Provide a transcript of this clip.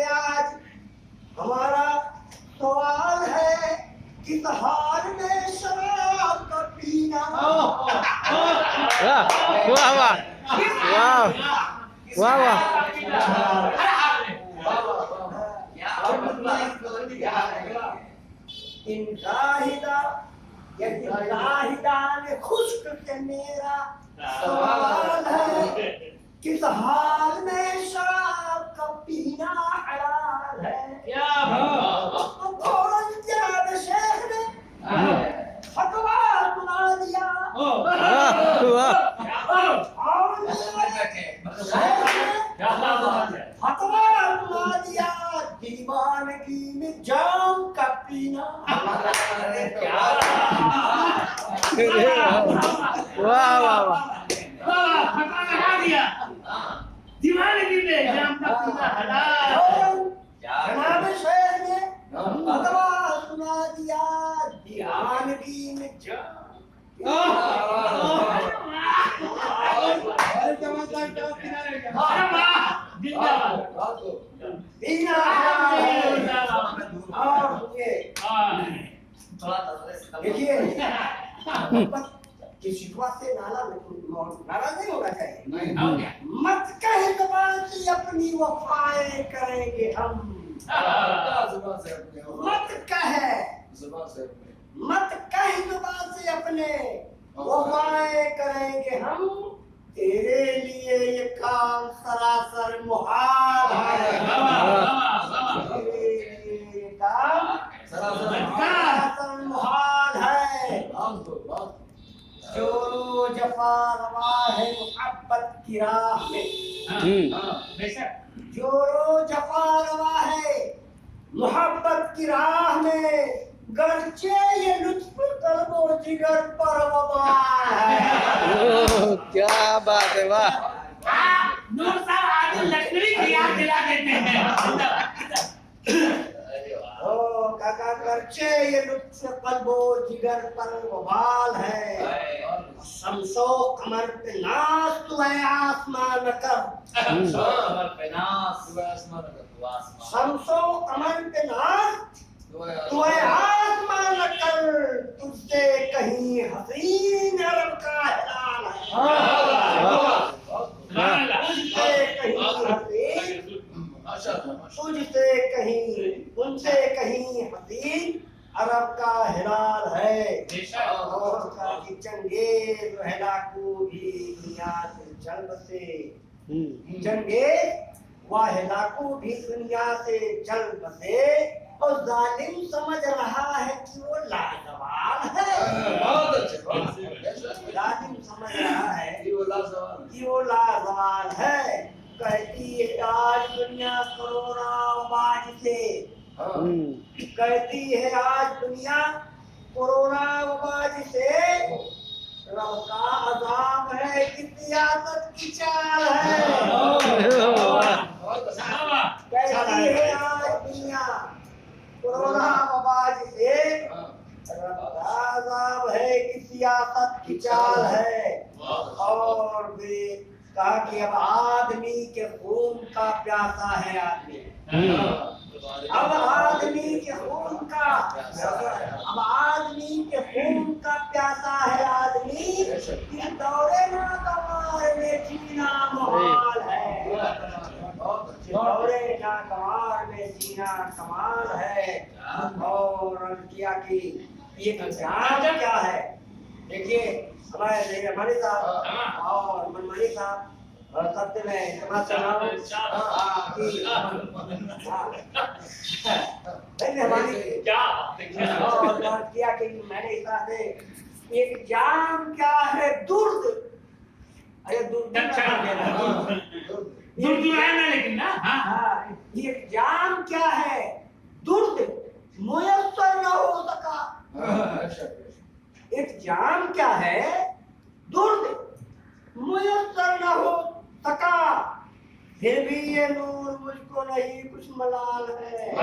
آج ہمارا سوال ہے کس حال میں شراب کا پینا. واہ واہ واہ واہ. ان راہدہ یعنی راہدان خشک سے میرا سوال ہے کس حال میں شراب کا پینا حلال ہے. فوراً جناب شیخ نے فتویٰ سنا دیا اور فتویٰ سنا دیا دیوانگی میں جام کا پینا. واہ واہ واہ. جناب شیخ نے فتویٰ سنا دیا دیوانگی میں جام پینا. دیکھیے کسی بات سے ناراض نہیں ہونا چاہیے. مت کہہ زبان سے اپنی وفائیں کریں گے ہم. مت کہہ زبان سے اپنے وفائیں کریں گے ہم. تیرے لیے یہ کام سراسر محال ہے. تیرے لیے یہ کام سراسر محال ہے. جو جفا روا ہے محبت کی راہ میں. جو جفا روا ہے محبت کی راہ میں گرچہ یہ لطف قلب و جگر پر وبال ہے. کیا بات ہے. واہ. نور صاحب عادل لکھنوی کی یاد دلا دیتے ہیں. کاکا گرچہ یہ لطف قلب و جگر پر وبال ہے. شمس و قمر پہ ناز تو ہے آسمان کر. شمس و قمر پہ ناز تو ہے آسمان کر. تجھ سے کہیں حسین عرب کا ہلال ہے. تجھ سے کہیں حسین ان سے کہیں حسین عرب کا ہلال ہے. اور کا چنگیز و ہلاکو بھی دنیا سے چل بسے. چنگیز و ہلاکو بھی دنیا سے چل بسے. اور ظالم سمجھ رہا ہے کہ وہ لازوال ہے. ظالم سمجھ رہا ہے کہ وہ لازوال ہے. کہتی ہے آج دنیا کرونا وبا سے. کہتی ہے آج دنیا کورونا وبا سے. رب کا عذاب ہے کہ سیاست کی چال ہے. کہتی ہے آج دنیا کورونا وبا سے. رب کا عذاب ہے کہ سیاست کی چال ہے. اور بھی کہا کہ اب آدمی کے خون کا پیاسا ہے آدمی. اب آدمی کے خون کا پیاسا ہے آدمی. اس دورے ناگوار میں جینا محال ہے. دورے ناگوار میں جینا کمال ہے. اور کیا کہ یہ جان کیا ہے. دیکھیے ہمارے ہماری صاحب اور منمانی صاحب سب سے میں اعتماد کر رہا ہوں کیا کہ میں نے اس طرح سے ایک جام کیا ہے درد. یہ جام کیا ہے درد میسر نہ ہو سکا. ایک جام کیا ہے درد میسر نہ ہو سکا. پھر بھی یہ نور مجھ کو نہیں کچھ ملال ہے.